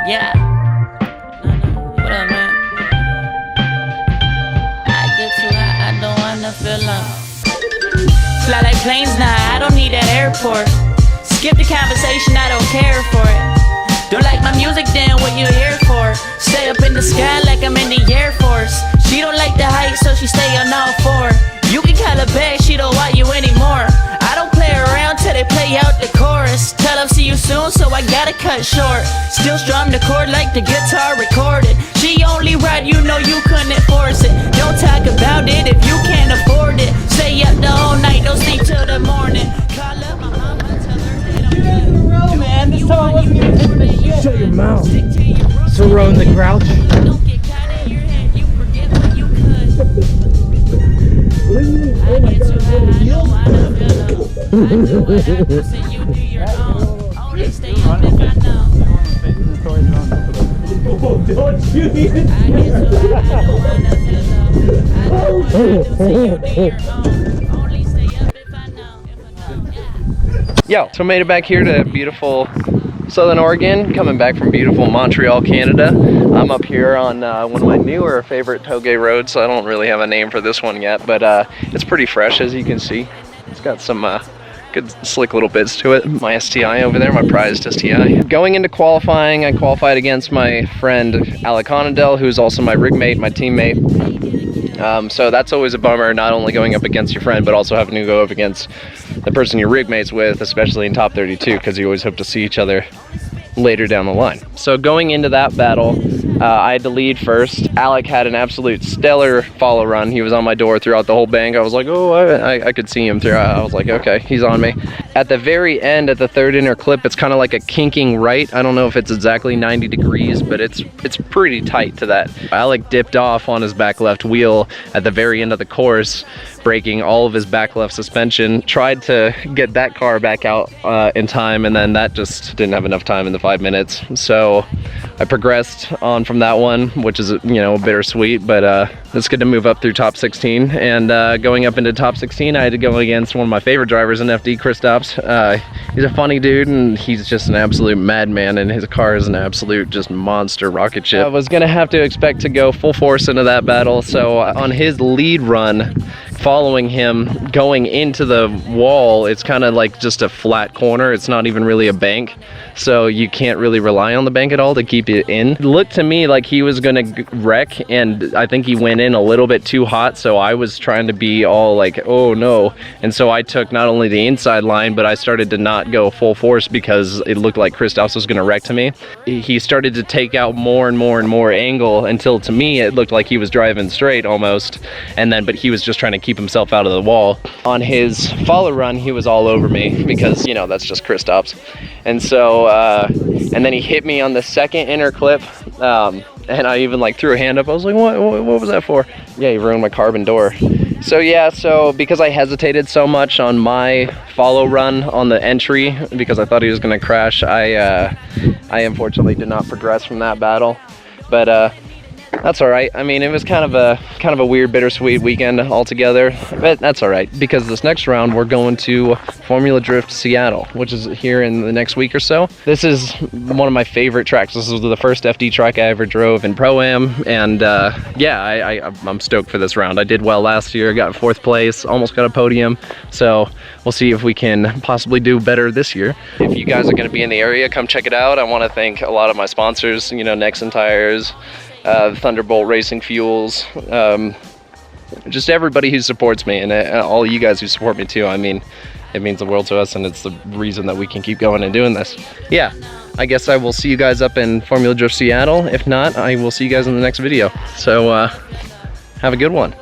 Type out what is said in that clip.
Yeah. What up, man? I get too high, I don't wanna feel love. Fly like planes now, I don't need that airport. Skip the conversation, I don't care for it. Don't like my music, then what you here for? Stay up in the sky like I'm in the Air Force. She don't like the height, so she stay on all four. You can call her back, she don't want you anymore. I don't play around till they play out the chorus. Tell them see you soon, so I gotta cut short. Still strum the chord like the guitar recorded. She only ride, you know you couldn't force it. Don't talk about it if you can't afford it. Stay up the whole night, don't sleep till the morning. Call up my mama, tell her that I'm good. Man, this time I wasn't even taking the shit. Shut your mouth. Throwing the grouch. Don't get caught in your head, you forget what you could. I get too high, I don't wanna feel low. I do what happens and you do your own. Only stay up if I know. Don't you even. I get too high, I don't wanna feel low. I do what happens and you do your own. Only stay up if I know. Yo, so made it back here to beautiful Southern Oregon, coming back from beautiful Montreal, Canada. I'm up here on one of my newer favorite toge roads, so I don't really have a name for this one yet, but it's pretty fresh, as you can see. It's got some good slick little bits to it. My STI over there, my prized STI. Going into qualifying, I qualified against my friend Alec Honadell, who's also my rig mate, my teammate. So that's always a bummer, not only going up against your friend, but also having to go up against the person you're rig mates with, especially in top 32, because you always hope to see each other later down the line. So going into that battle, I had to lead first. Alec had an absolute stellar follow run. He was on my door throughout the whole bank. I was like, oh, I could see him through. I was like, okay, he's on me. At the very end, at the third inner clip, it's kind of like a kinking right. I don't know if it's exactly 90 degrees, but it's pretty tight to that. Alec dipped off on his back left wheel at the very end of the course, breaking all of his back left suspension. Tried to get that car back out in time, and then that just didn't have enough time in the 5 minutes. So I progressed on from that one, which is, you know, bittersweet, but it's good to move up through top 16. And going up into top 16, I had to go against one of my favorite drivers in FD, Kristaps. He's a funny dude, and he's just an absolute madman, and his car is an absolute just monster rocket ship. I was gonna have to expect to go full force into that battle, so on his lead run, following him going into the wall, it's kind of like just a flat corner. It's not even really a bank, so you can't really rely on the bank at all to keep it in. It looked to me like he was gonna wreck, and I think he went in a little bit too hot, so I was trying to be all like, oh no, and so I took not only the inside line, but I started to not go full force because it looked like Kristaps was gonna wreck to me. He started to take out more and more and more angle until to me it looked like he was driving straight almost, and then but he was just trying to keep himself out of the wall. On his follow run, he was all over me because, you know, that's just Kristaps. And so and then he hit me on the second inner clip, and I even like threw a hand up. I was like, what was that for? Yeah, he ruined my carbon door. So yeah, so because I hesitated so much on my follow run on the entry because I thought he was gonna crash, I unfortunately did not progress from that battle, but that's all right. I mean, it was kind of a weird, bittersweet weekend altogether, but that's all right because this next round we're going to Formula Drift Seattle, which is here in the next week or so. This is one of my favorite tracks. This was the first FD track I ever drove in Pro-Am, and yeah, I'm stoked for this round. I did well last year, got 4th place, almost got a podium, so we'll see if we can possibly do better this year. If you guys are going to be in the area, come check it out. I want to thank a lot of my sponsors, you know, Nexen tires, Thunderbolt Racing Fuels, just everybody who supports me, and all you guys who support me too. I mean, it means the world to us, and it's the reason that we can keep going and doing this. Yeah, I guess I will see you guys up in Formula Drift Seattle. If not, I will see you guys in the next video. So have a good one.